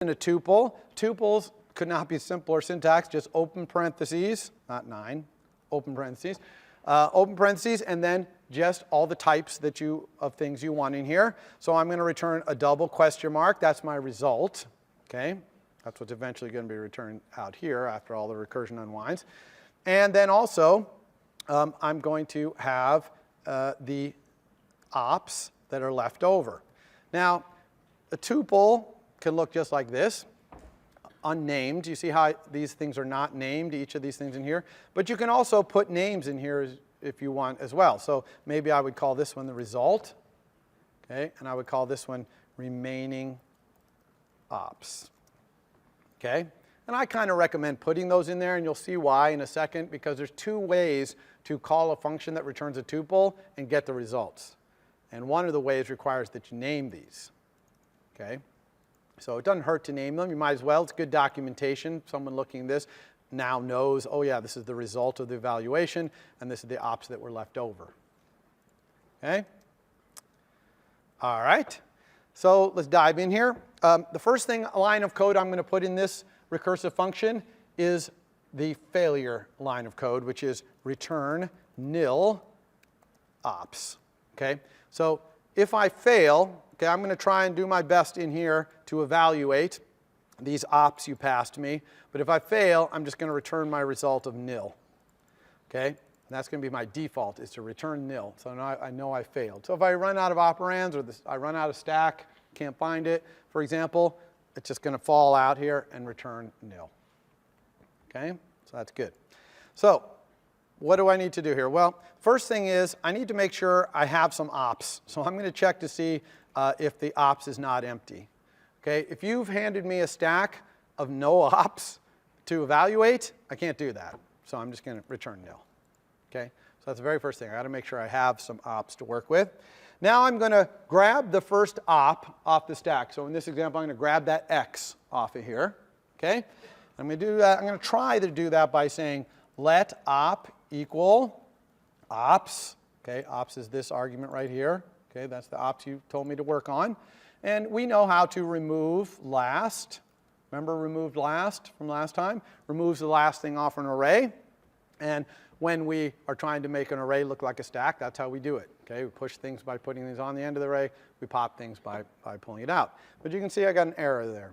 in a tuple. Tuples could not be simpler syntax, just open parentheses, not 9, open parentheses, and then just all the types of things you want in here. So I'm going to return a double question mark. That's my result. Okay, that's what's eventually going to be returned out here after all the recursion unwinds. And then also, I'm going to have the ops that are left over. Now, a tuple can look just like this, unnamed. You see how these things are not named, each of these things in here? But you can also put names in here if you want as well. So maybe I would call this one the result, okay? And I would call this one remaining ops, okay? And I kind of recommend putting those in there, and you'll see why in a second, because there's two ways to call a function that returns a tuple and get the results. And one of the ways requires that you name these, okay? So it doesn't hurt to name them. You might as well. It's good documentation. Someone looking at this now knows, oh yeah, this is the result of the evaluation, and this is the ops that were left over. Okay? All right. So let's dive in here. The first line of code I'm going to put in this recursive function is the failure line of code, which is return nil ops. Okay? So if I fail, okay, I'm going to try and do my best in here to evaluate these ops you passed me. But if I fail, I'm just going to return my result of nil. Okay? And that's going to be my default, is to return nil. So now I know I failed. So if I run out of operands or I run out of stack, can't find it, for example, it's just going to fall out here and return nil. Okay? So that's good. So what do I need to do here? Well, first thing is I need to make sure I have some ops. So I'm going to check to see if the ops is not empty. Okay? If you've handed me a stack of no ops to evaluate, I can't do that. So I'm just going to return nil. Okay? So that's the very first thing. I've got to make sure I have some ops to work with. Now I'm going to grab the first op off the stack. So in this example, I'm going to grab that x off of here. Okay? I'm going to do that. I'm going to try to do that by saying let op equal ops. Okay? Ops is this argument right here. Okay? That's the ops you told me to work on. And we know how to remove last. Remember removed last from last time? Removes the last thing off an array. And when we are trying to make an array look like a stack, that's how we do it. Okay? We push things by putting these on the end of the array. We pop things by pulling it out. But you can see I got an error there.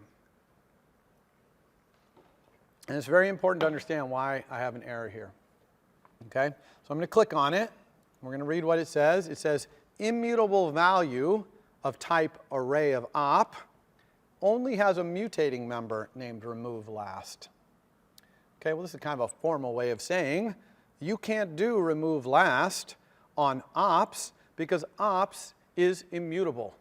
And it's very important to understand why I have an error here. Okay? So I'm going to click on it. We're going to read what it says. It says immutable value of type array of op only has a mutating member named remove last. Okay, well this is kind of a formal way of saying you can't do remove last on ops because ops is immutable.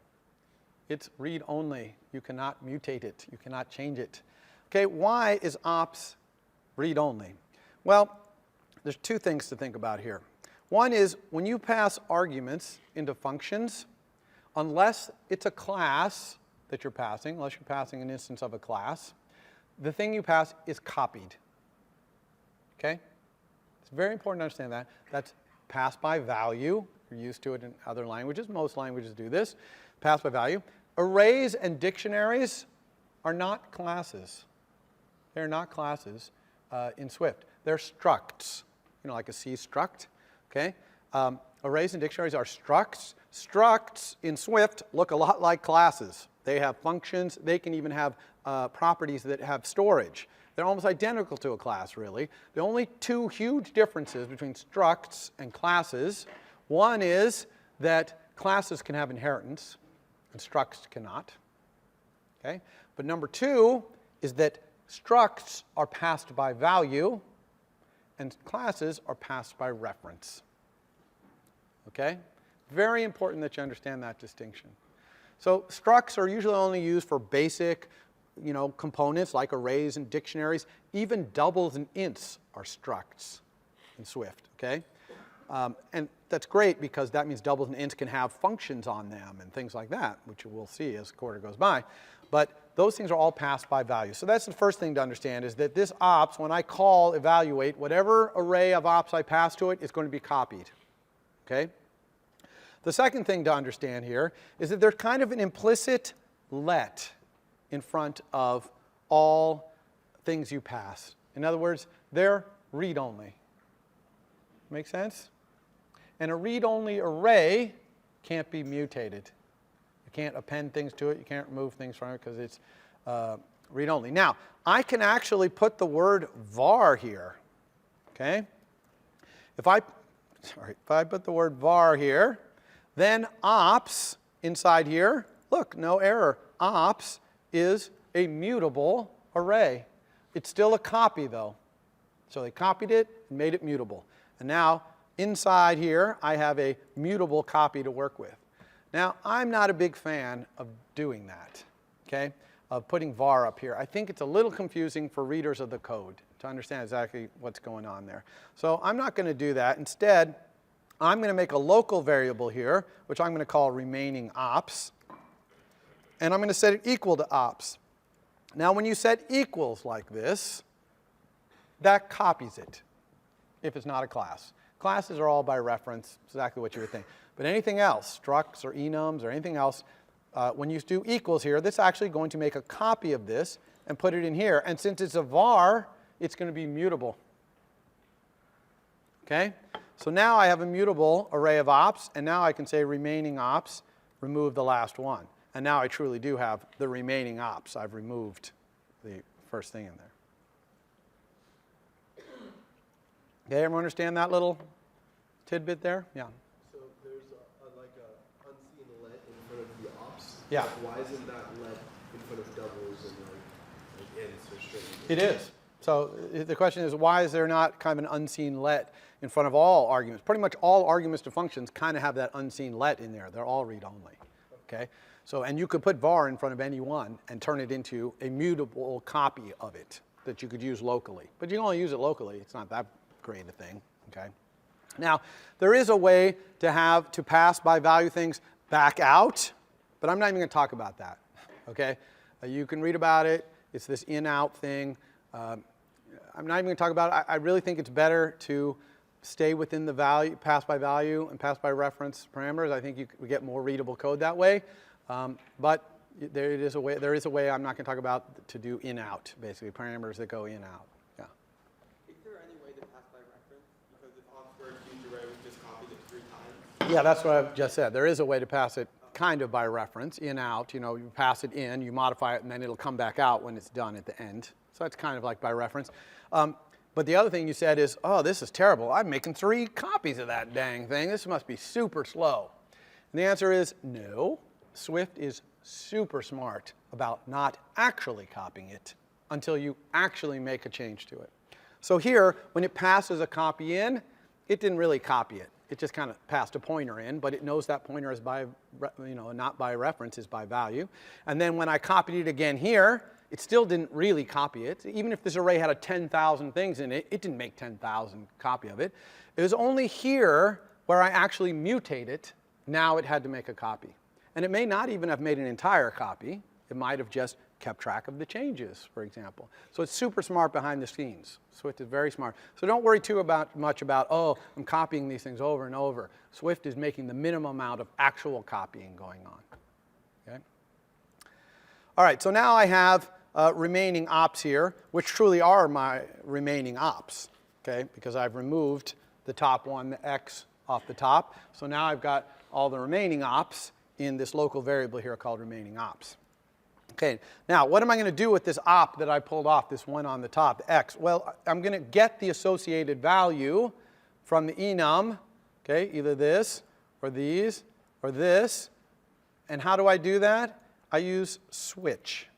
It's read only. You cannot mutate it. You cannot change it. Okay, why is ops read only? Well, there's two things to think about here. One is when you pass arguments into functions, unless it's a class that you're passing, unless you're passing an instance of a class, the thing you pass is copied. Okay? It's very important to understand that. That's passed by value. You're used to it in other languages. Most languages do this. Passed by value. Arrays and dictionaries are not classes. They're not classes in Swift. They're structs, you know, like a C struct. Okay? Arrays and dictionaries are structs. Structs in Swift look a lot like classes. They have functions. They can even have properties that have storage. They're almost identical to a class, really. The only two huge differences between structs and classes, one is that classes can have inheritance and structs cannot. Okay? But number two is that structs are passed by value and classes are passed by reference. Okay? Very important that you understand that distinction. So structs are usually only used for basic, you know, components like arrays and dictionaries. Even doubles and ints are structs in Swift. Okay? And that's great because that means doubles and ints can have functions on them and things like that, which we'll see as the quarter goes by. But those things are all passed by value. So that's the first thing to understand is that this ops, when I call evaluate, whatever array of ops I pass to it is going to be copied. Okay? The second thing to understand here is that there's kind of an implicit let in front of all things you pass. In other words, they're read-only. Make sense? And a read-only array can't be mutated. You can't append things to it. You can't remove things from it because it's read-only. Now, I can actually put the word var here. Okay? If I put the word var here, then ops inside here, look, no error. Ops is a mutable array. It's still a copy, though. So they copied it and made it mutable. And now, inside here, I have a mutable copy to work with. Now, I'm not a big fan of doing that, okay, of putting var up here. I think it's a little confusing for readers of the code to understand exactly what's going on there. So I'm not going to do that. Instead, I'm going to make a local variable here, which I'm going to call remaining ops. And I'm going to set it equal to ops. Now, when you set equals like this, that copies it if it's not a class. Classes are all by reference, exactly what you would think. But anything else, structs or enums or anything else, when you do equals here, this is actually going to make a copy of this and put it in here. And since it's a var, it's going to be mutable. Okay? So now I have a mutable array of ops, and now I can say remaining ops, remove the last one. And now I truly do have the remaining ops. I've removed the first thing in there. Okay, everyone understand that little tidbit there? Yeah. So there's like a unseen let in front of the ops. Yeah. Why isn't that let in front of doubles and like ints or strings? It is. So the question is, why is there not kind of an unseen let in front of all arguments? Pretty much all arguments to functions kind of have that unseen let in there. They're all read-only. Okay? So, and you could put var in front of any one and turn it into a mutable copy of it that you could use locally. But you can only use it locally. It's not that great a thing. Okay? Now, there is a way to pass by value things back out, but I'm not even going to talk about that. Okay? You can read about it. It's this in-out thing. I'm not even going to talk about it. I really think it's better to stay within the value, pass by value and pass by reference parameters. I think we get more readable code that way. But there is a way I'm not going to talk about to do in-out, basically, parameters that go in-out. Yeah. Is there any way to pass by reference? Because if ops were a huge array, we just copied it 3 times. Yeah, that's what I've just said. There is a way to pass it kind of by reference, in-out. You know, you pass it in, you modify it, and then it'll come back out when it's done at the end. So that's kind of like by reference. But the other thing you said is, oh, this is terrible. I'm making 3 copies of that dang thing. This must be super slow. And the answer is no. Swift is super smart about not actually copying it until you actually make a change to it. So here, when it passes a copy in, it didn't really copy it. It just kind of passed a pointer in, but it knows that pointer is by, not by reference, is by value. And then when I copied it again here, it still didn't really copy it. Even if this array had 10,000 things in it, it didn't make 10,000 copy of it. It was only here where I actually mutate it. Now it had to make a copy. And it may not even have made an entire copy. It might have just kept track of the changes, for example. So it's super smart behind the scenes. Swift is very smart. So don't worry too much about, oh, I'm copying these things over and over. Swift is making the minimum amount of actual copying going on. Okay? All right, so now I have remaining ops here, which truly are my remaining ops, okay? Because I've removed the top one, the x, off the top. So now I've got all the remaining ops in this local variable here called remaining ops. Okay, now what am I going to do with this op that I pulled off, this one on the top, the x? Well, I'm going to get the associated value from the enum, okay, either this or these or this. And how do I do that? I use switch.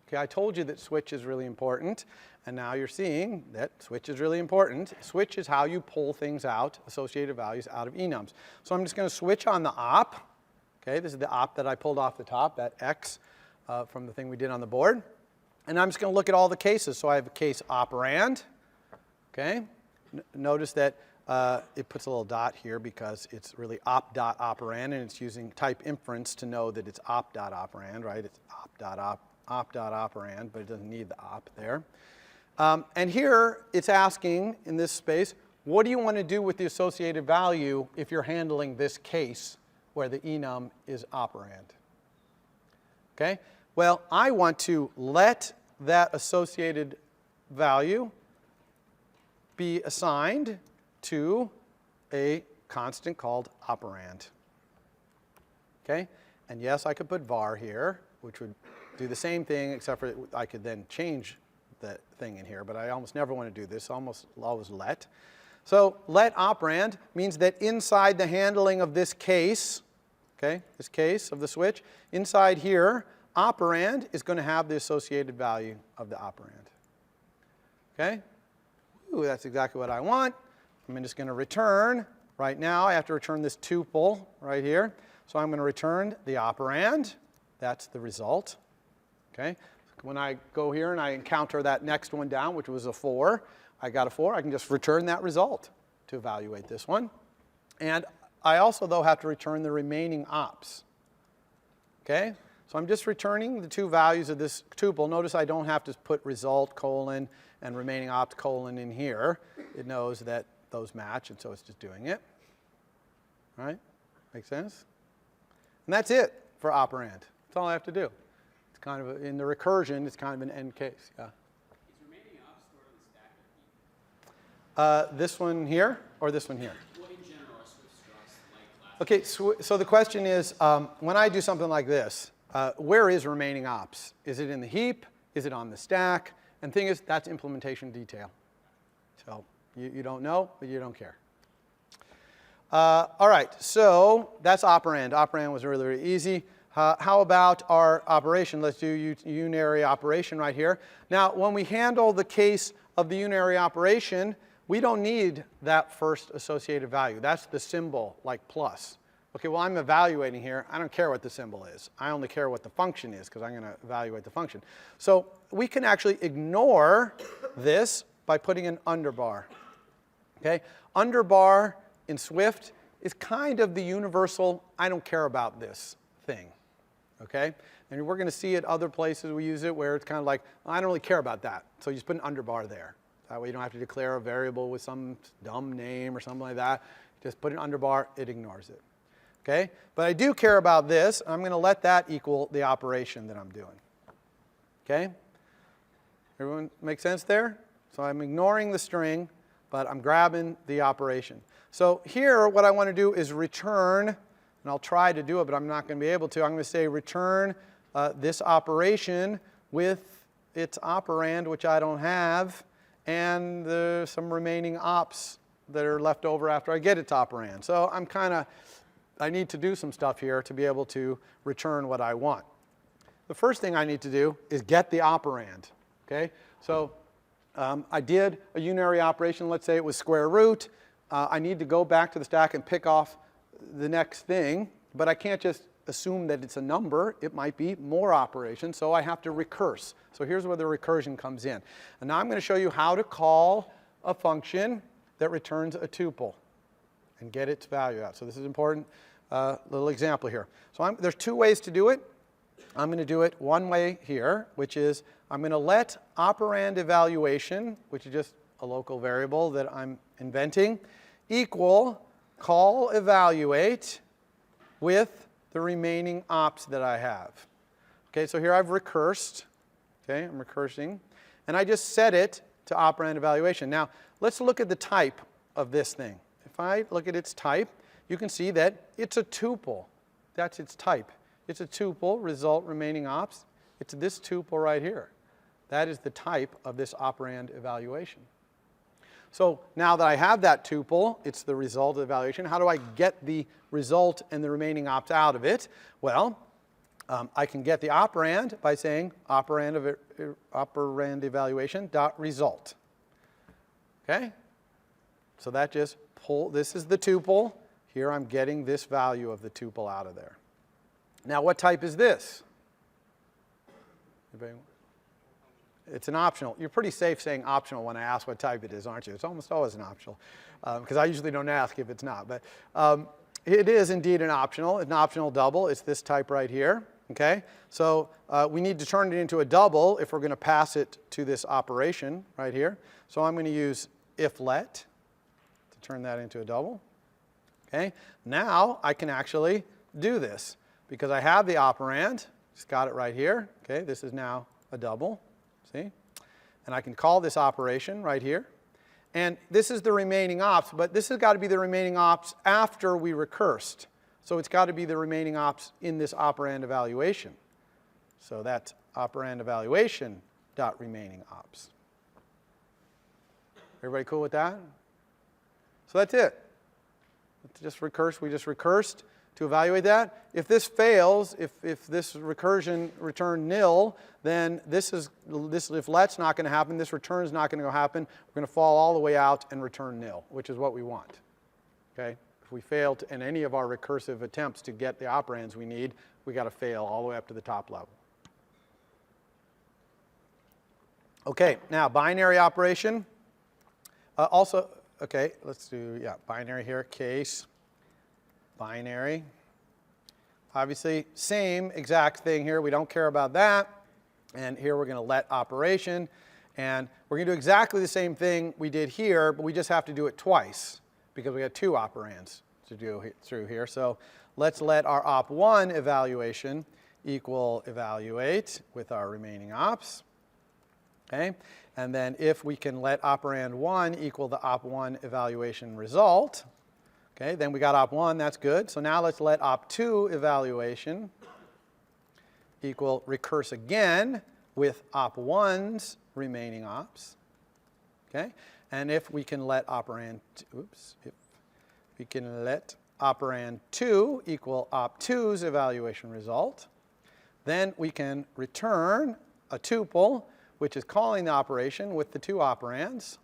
Okay, I told you that switch is really important, and now you're seeing that switch is really important. Switch is how you pull things out, associated values out of enums. So I'm just going to switch on the op. Okay, this is the op that I pulled off the top, that x from the thing we did on the board. And I'm just going to look at all the cases. So I have a case operand. Okay, notice that it puts a little dot here because it's really op.operand, and it's using type inference to know that it's op.operand, right? It's op.operand, but it doesn't need the op there. And here it's asking, in this space, what do you want to do with the associated value if you're handling this case where the enum is operand? Okay? Well, I want to let that associated value be assigned to a constant called operand. Okay? And yes, I could put var here, which would do the same thing, except for I could then change the thing in here, but I almost never want to do this, almost always let. So let operand means that inside the handling of this case, okay, this case of the switch, inside here, operand is going to have the associated value of the operand. Okay? Ooh, that's exactly what I want. I'm just going to return. Right now, I have to return this tuple right here. So I'm going to return the operand. That's the result. Okay? When I go here and I encounter that next one down, which was a 4, I got a 4. I can just return that result to evaluate this one. And I also, though, have to return the remaining ops. Okay? So I'm just returning the 2 values of this tuple. Notice I don't have to put result, colon, and remaining ops, colon in here. It knows that those match, and so it's just doing it. All right? Make sense? And that's it for operand. That's all I have to do. It's kind of, in the recursion, it's kind of an end case. Yeah? Is remaining ops stored in the stack or heap? This one here or this one here? Well, in general, are Swift structs like last? Okay, so the question is, when I do something like this, where is remaining ops? Is it in the heap? Is it on the stack? And the thing is, that's implementation detail. So you don't know, but you don't care. All right, so that's operand. Operand was really, really easy. How about our operation? Let's do unary operation right here. Now, when we handle the case of the unary operation, we don't need that first associated value. That's the symbol, like plus. Okay, well, I'm evaluating here. I don't care what the symbol is. I only care what the function is, because I'm going to evaluate the function. So we can actually ignore this by putting an underbar. Okay? Underbar in Swift is kind of the universal, I don't care about this thing. Okay? And we're going to see it other places we use it where it's kind of like, I don't really care about that. So you just put an underbar there. That way you don't have to declare a variable with some dumb name or something like that. Just put an underbar, it ignores it. Okay? But I do care about this. I'm going to let that equal the operation that I'm doing. Okay? Everyone make sense there? So I'm ignoring the string, but I'm grabbing the operation. So here, what I want to do is return, and I'll try to do it, but I'm not going to be able to. I'm going to say return this operation with its operand, which I don't have, and some remaining ops that are left over after I get its operand. So I need to do some stuff here to be able to return what I want. The first thing I need to do is get the operand. Okay? So I did a unary operation. Let's say it was square root. I need to go back to the stack and pick off the next thing, but I can't just assume that it's a number. It might be more operations, so I have to recurse. So here's where the recursion comes in. And now I'm going to show you how to call a function that returns a tuple and get its value out. So this is an important little example here. So there's 2 ways to do it. I'm going to do it one way here, which is I'm going to let operand evaluation, which is just a local variable that I'm inventing, equal call evaluate with the remaining ops that I have. Okay, so here I've recursed. Okay, I'm recursing. And I just set it to operand evaluation. Now, let's look at the type of this thing. If I look at its type, you can see that it's a tuple. That's its type. It's a tuple, result, remaining ops. It's this tuple right here. That is the type of this operand evaluation. So now that I have that tuple, it's the result of the evaluation. How do I get the result and the remaining ops out of it? Well, I can get the operand by saying operand evaluation dot result. Okay? So that just this is the tuple. Here I'm getting this value of the tuple out of there. Now what type is this? Anybody? It's an optional. You're pretty safe saying optional when I ask what type it is, aren't you? It's almost always an optional, because I usually don't ask if it's not. But it is indeed an optional double. It's this type right here. Okay? So we need to turn it into a double if we're going to pass it to this operation right here. So I'm going to use if let to turn that into a double. Okay? Now I can actually do this because I have the operand. Just got it right here. Okay, this is now a double. See? And I can call this operation right here. And this is the remaining ops, but this has got to be the remaining ops after we recursed. So it's got to be the remaining ops in this operand evaluation. So that's operand evaluation dot remaining ops. Everybody cool with that? So that's it. Let's just recurse. We just recursed to evaluate that. If this fails, if this recursion returned nil, then if let's not going to happen, this return is not going to happen. We're going to fall all the way out and return nil, which is what we want. Okay? If we fail in any of our recursive attempts to get the operands we need, we got to fail all the way up to the top level. Okay, now binary operation. Also, okay, let's do, yeah, binary here, case, binary. Obviously, same exact thing here. We don't care about that. And here we're going to let operation. And we're going to do exactly the same thing we did here, but we just have to do it twice because we got two operands to do through here. So let's let our op1 evaluation equal evaluate with our remaining ops. Okay? And then if we can let operand 1 equal the op1 evaluation result, okay, then we got op1, that's good. So now let's let op2 evaluation equal recurse again with op1's remaining ops. Okay? And if we can let operand, if we can let operand 2 equal op2's evaluation result, then we can return a tuple which is calling the operation with the two operands.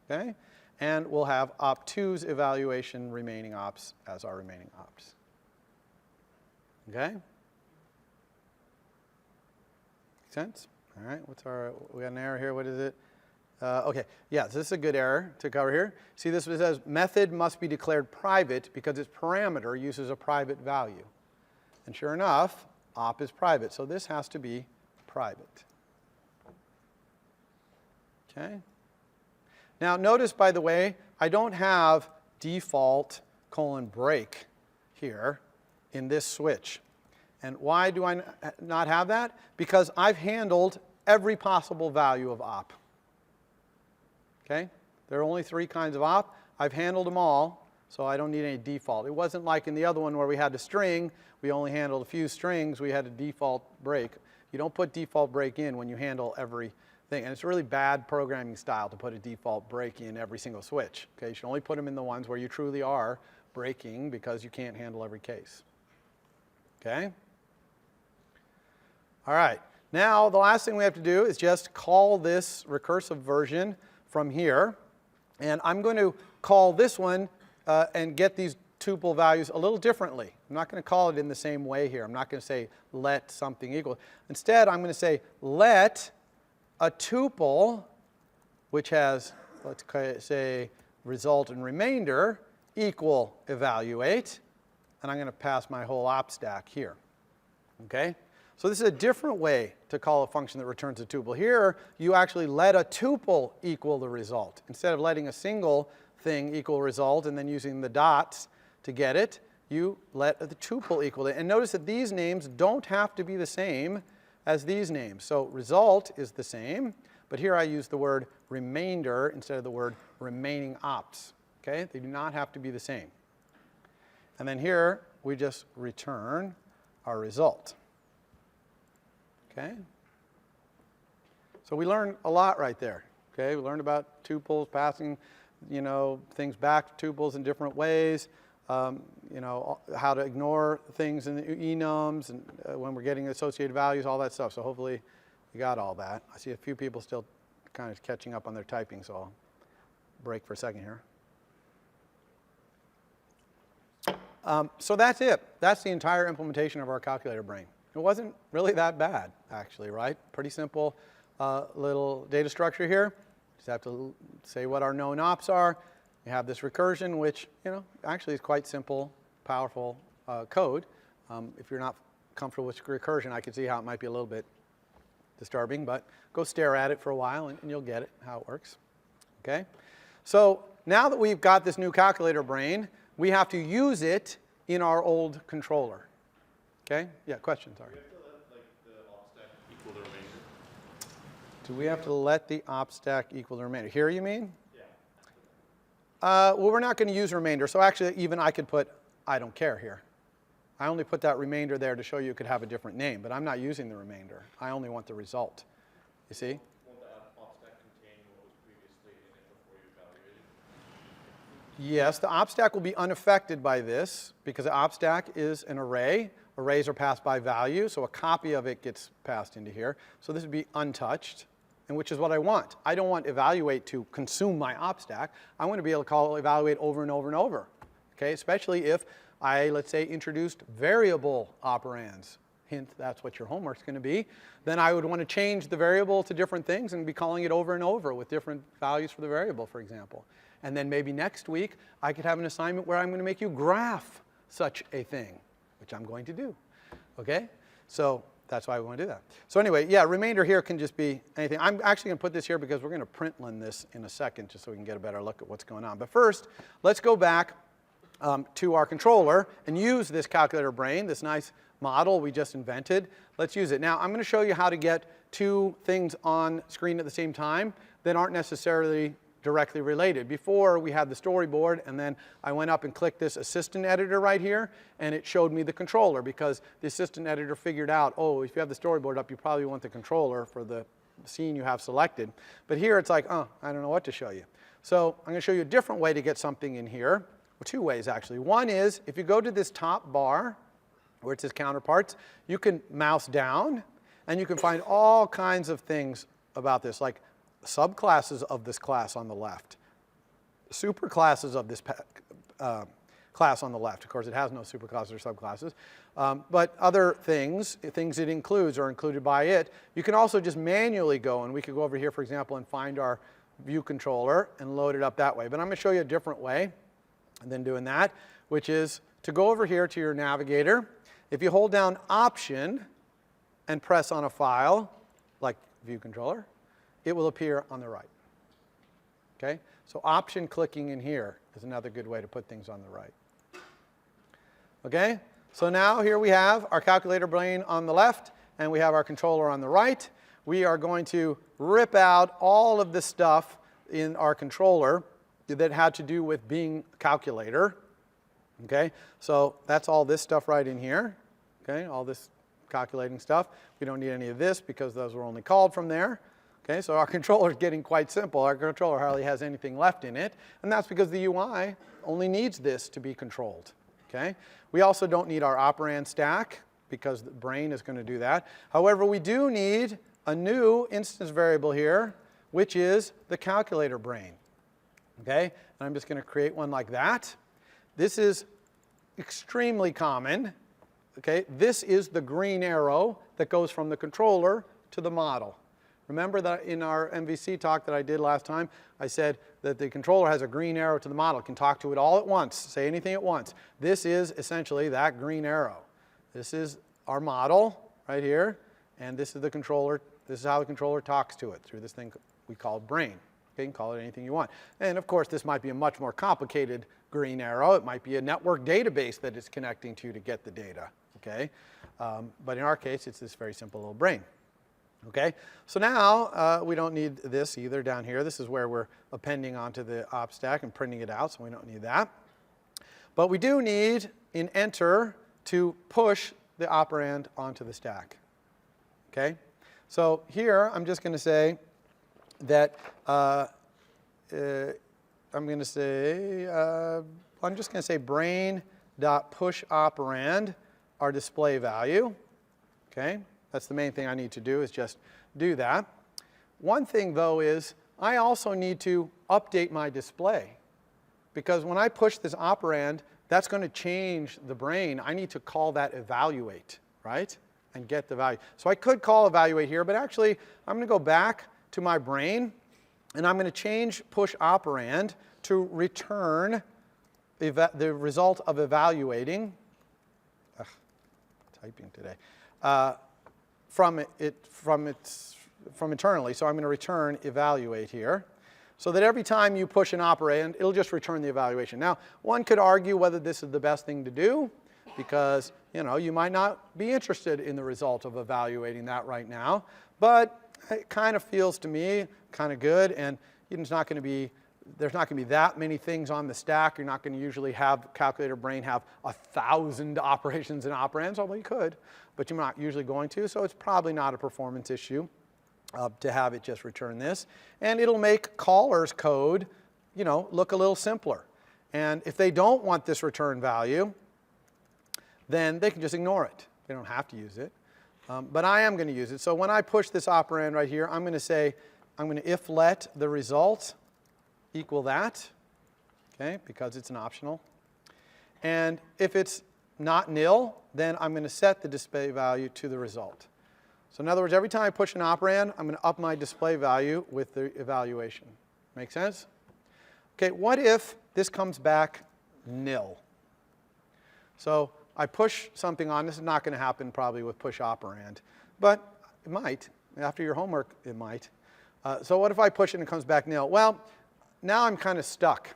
Okay? And we'll have op2's evaluation remaining ops as our remaining ops. Okay? Make sense? All right, we got an error here, what is it? Okay, yeah, so this is a good error to cover here. See, this says method must be declared private because its parameter uses a private value. And sure enough, op is private, so this has to be private. Okay? Now notice, by the way, I don't have default : break here in this switch. And why do I not have that? Because I've handled every possible value of op. Okay? There are only 3 kinds of op. I've handled them all, so I don't need any default. It wasn't like in the other one where we had a string. We only handled a few strings. We had a default break. You don't put default break in when you handle everything. And it's a really bad programming style to put a default break in every single switch. Okay? You should only put them in the ones where you truly are breaking because you can't handle every case. Okay? All right. Now, the last thing we have to do is just call this recursive version from here. And I'm going to call this one and get these tuple values a little differently. I'm not going to call it in the same way here. I'm not going to say let something equal. Instead, I'm going to say let a tuple, which has, let's say, result and remainder, equal evaluate. And I'm going to pass my whole op stack here. Okay? So this is a different way to call a function that returns a tuple. Here, you actually let a tuple equal the result. Instead of letting a single thing equal result and then using the dots to get it, you let the tuple equal it. And notice that these names don't have to be the same as these names. So result is the same, but here I use the word remainder instead of the word remaining ops. Okay? They do not have to be the same. And then here, we just return our result. Okay? So we learned a lot right there. Okay? We learned about tuples, passing, things back to tuples in different ways. How to ignore things in the enums and when we're getting associated values, all that stuff. So hopefully you got all that. I see a few people still kind of catching up on their typing, so I'll break for a second here. So that's it. That's the entire implementation of our calculator brain. It wasn't really that bad, actually, right? Pretty simple little data structure here. Just have to say what our known ops are. You have this recursion, which, actually is quite simple, powerful code. If you're not comfortable with recursion, I can see how it might be a little bit disturbing, but go stare at it for a while and you'll get it, how it works. Okay? So now that we've got this new calculator brain, we have to use it in our old controller. Okay? Yeah, question, sorry. Do we have to let the op stack equal the remainder? Do we have to let the op stack equal the remainder? Here, you mean? Yeah. Well, we're not going to use remainder. So actually, even I could put I don't care here. I only put that remainder there to show you it could have a different name, but I'm not using the remainder. I only want the result. You see? Won't the op stack contain what was previously in it before you evaluated? Yes, the op stack will be unaffected by this because the op stack is an array. Arrays are passed by value, so a copy of it gets passed into here. So this would be untouched, and which is what I want. I don't want evaluate to consume my op stack. I want to be able to call evaluate over and over and over, okay? Especially if I, let's say, introduced variable operands. Hint, that's what your homework's going to be. Then I would want to change the variable to different things and be calling it over and over with different values for the variable, for example. And then maybe next week, I could have an assignment where I'm going to make you graph such a thing, which I'm going to do, okay? So that's why we want to do that. So anyway, yeah, remainder here can just be anything. I'm actually going to put this here because we're going to println this in a second just so we can get a better look at what's going on. But first, let's go back to our controller and use this calculator brain, this nice model we just invented. Let's use it. Now, I'm going to show you how to get two things on screen at the same time that aren't necessarily directly related. Before, we had the storyboard, and then I went up and clicked this assistant editor right here, and it showed me the controller because the assistant editor figured out, oh, if you have the storyboard up, you probably want the controller for the scene you have selected. But here it's like, oh, I don't know what to show you. So I'm going to show you a different way to get something in here. Well, two ways, actually. One is, if you go to this top bar, where it says counterparts, you can mouse down, and you can find all kinds of things about this, like subclasses of this class on the left, superclasses of this class on the left. Of course, it has no superclasses or subclasses. But other things it includes or included by it, you can also just manually go, and we could go over here, for example, and find our view controller and load it up that way. But I'm going to show you a different way than doing that, which is to go over here to your navigator. If you hold down Option and press on a file, like view controller, it will appear on the right. Okay? So Option clicking in here is another good way to put things on the right. Okay? So now here we have our calculator brain on the left, and we have our controller on the right. We are going to rip out all of the stuff in our controller that had to do with being a calculator. Okay? So that's all this stuff right in here. Okay? All this calculating stuff. We don't need any of this because those were only called from there. Okay, so our controller is getting quite simple. Our controller hardly has anything left in it, and that's because the UI only needs this to be controlled. Okay? We also don't need our operand stack because the brain is going to do that. However, we do need a new instance variable here, which is the calculator brain. Okay? And I'm just going to create one like that. This is extremely common. Okay? This is the green arrow that goes from the controller to the model. Remember that in our MVC talk that I did last time, I said that the controller has a green arrow to the model. It can talk to it all at once, say anything at once. This is essentially that green arrow. This is our model right here, and this is the controller. This is how the controller talks to it through this thing we call brain. Okay, you can call it anything you want. And of course, this might be a much more complicated green arrow. It might be a network database that it's connecting to get the data. Okay? But in our case, it's this very simple little brain. Okay, so now we don't need this either down here. This is where we're appending onto the op stack and printing it out, so we don't need that. But we do need in enter to push the operand onto the stack. Okay, so here I'm just going to say that I'm just going to say brain.pushOperand our display value. Okay. That's the main thing I need to do is just do that. One thing, though, is I also need to update my display. Because when I push this operand, that's going to change the brain. I need to call that evaluate, right? And get the value. So I could call evaluate here, but actually I'm going to go back to my brain, and I'm going to change push operand to return the result of evaluating. Typing today. From internally, so I'm going to return evaluate here, so that every time you push an operand, it'll just return the evaluation. Now, one could argue whether this is the best thing to do, because you might not be interested in the result of evaluating that right now, but it kind of feels to me kind of good, and there's not going to be that many things on the stack. You're not going to usually have calculator brain have 1,000 operations and operands, although you could, but you're not usually going to, so it's probably not a performance issue to have it just return this. And it'll make caller's code look a little simpler. And if they don't want this return value, then they can just ignore it. They don't have to use it. But I am going to use it. So when I push this operand right here, I'm going to if let the result equal that, okay, because it's an optional. And if it's not nil, then I'm going to set the display value to the result. So in other words, every time I push an operand, I'm going to up my display value with the evaluation. Make sense? Okay, what if this comes back nil? So I push something on. This is not going to happen probably with push operand, but it might. After your homework, it might. So what if I push it and it comes back nil? Well, now I'm kind of stuck.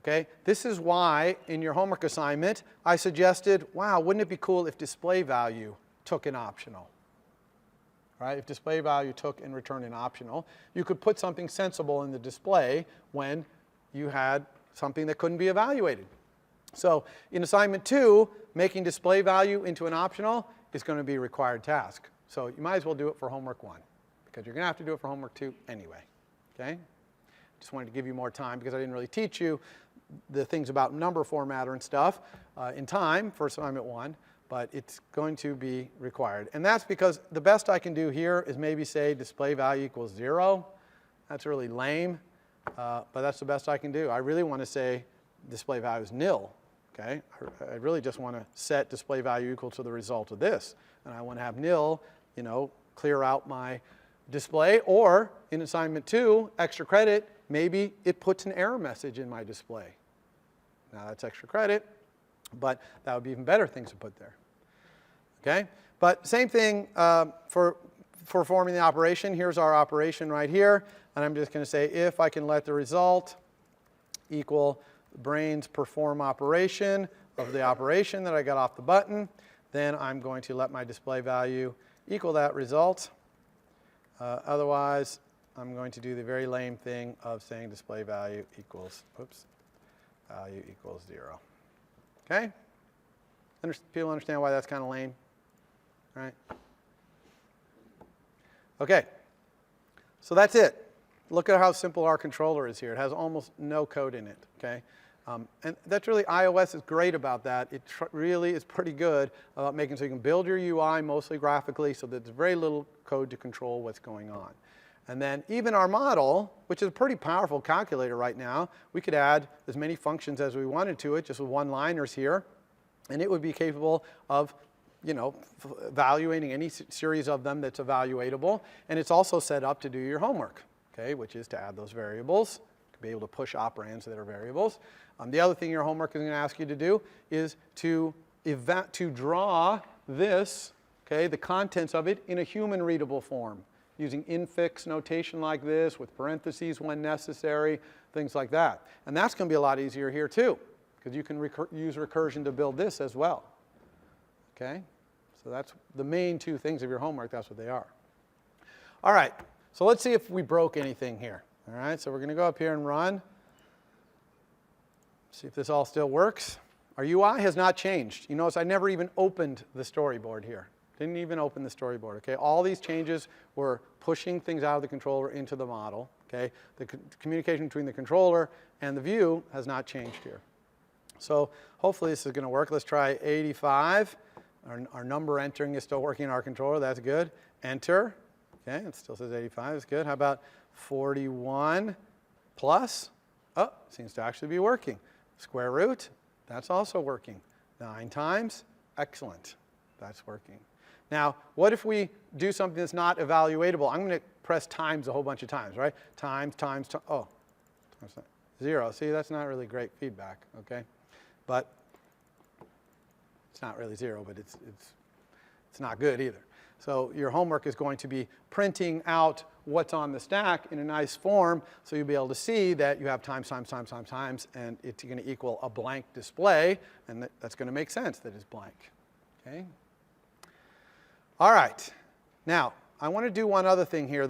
Okay? This is why in your homework assignment I suggested, wow, wouldn't it be cool if display value took an optional? Right? If display value took and returned an optional, you could put something sensible in the display when you had something that couldn't be evaluated. So in assignment 2, making display value into an optional is going to be a required task. So you might as well do it for homework 1, because you're going to have to do it for homework 2 anyway. Okay? Just wanted to give you more time because I didn't really teach you the things about number formatter and stuff in time for assignment 1, but it's going to be required. And that's because the best I can do here is maybe say display value equals 0. That's really lame, but that's the best I can do. I really want to say display value is nil. Okay? I really just want to set display value equal to the result of this. And I want to have nil, clear out my display. Or in assignment 2, extra credit, maybe it puts an error message in my display. Now that's extra credit, but that would be even better things to put there. Okay? But same thing for performing the operation. Here's our operation right here. And I'm just going to say if I can let the result equal brain's perform operation of the operation that I got off the button, then I'm going to let my display value equal that result. Otherwise, I'm going to do the very lame thing of saying display value equals, value equals 0. Okay? People understand why that's kind of lame? Right? Okay. So that's it. Look at how simple our controller is here. It has almost no code in it. Okay? And that's really, iOS is great about that. It really is pretty good about making so you can build your UI mostly graphically so that there's very little code to control what's going on. And then even our model, which is a pretty powerful calculator right now, we could add as many functions as we wanted to it, just with one-liners here, and it would be capable of evaluating any series of them that's evaluatable. And it's also set up to do your homework, okay, which is to add those variables, to be able to push operands that are variables. The other thing your homework is going to ask you to do is to draw this, okay, the contents of it in a human-readable form, using infix notation like this, with parentheses when necessary, things like that. And that's going to be a lot easier here too, because you can use recursion to build this as well. Okay? So that's the main 2 things of your homework. That's what they are. All right. So let's see if we broke anything here. All right. So we're going to go up here and run. See if this all still works. Our UI has not changed. You notice I never even opened the storyboard here. Didn't even open the storyboard. Okay? All these changes were pushing things out of the controller into the model. Okay? The communication between the controller and the view has not changed here. So hopefully this is going to work. Let's try 85. Our number entering is still working in our controller. That's good. Enter. Okay, it still says 85. That's good. How about 41 plus? Oh, seems to actually be working. Square root. That's also working. 9 times. Excellent. That's working. Now, what if we do something that's not evaluatable? I'm going to press times a whole bunch of times, right? Times, oh, times 0. See, that's not really great feedback, okay? But it's not really 0, but it's not good either. So your homework is going to be printing out what's on the stack in a nice form, so you'll be able to see that you have times, times, times, times, times, and it's going to equal a blank display, and that's going to make sense that it's blank. Okay? All right. Now, I want to do one other thing here.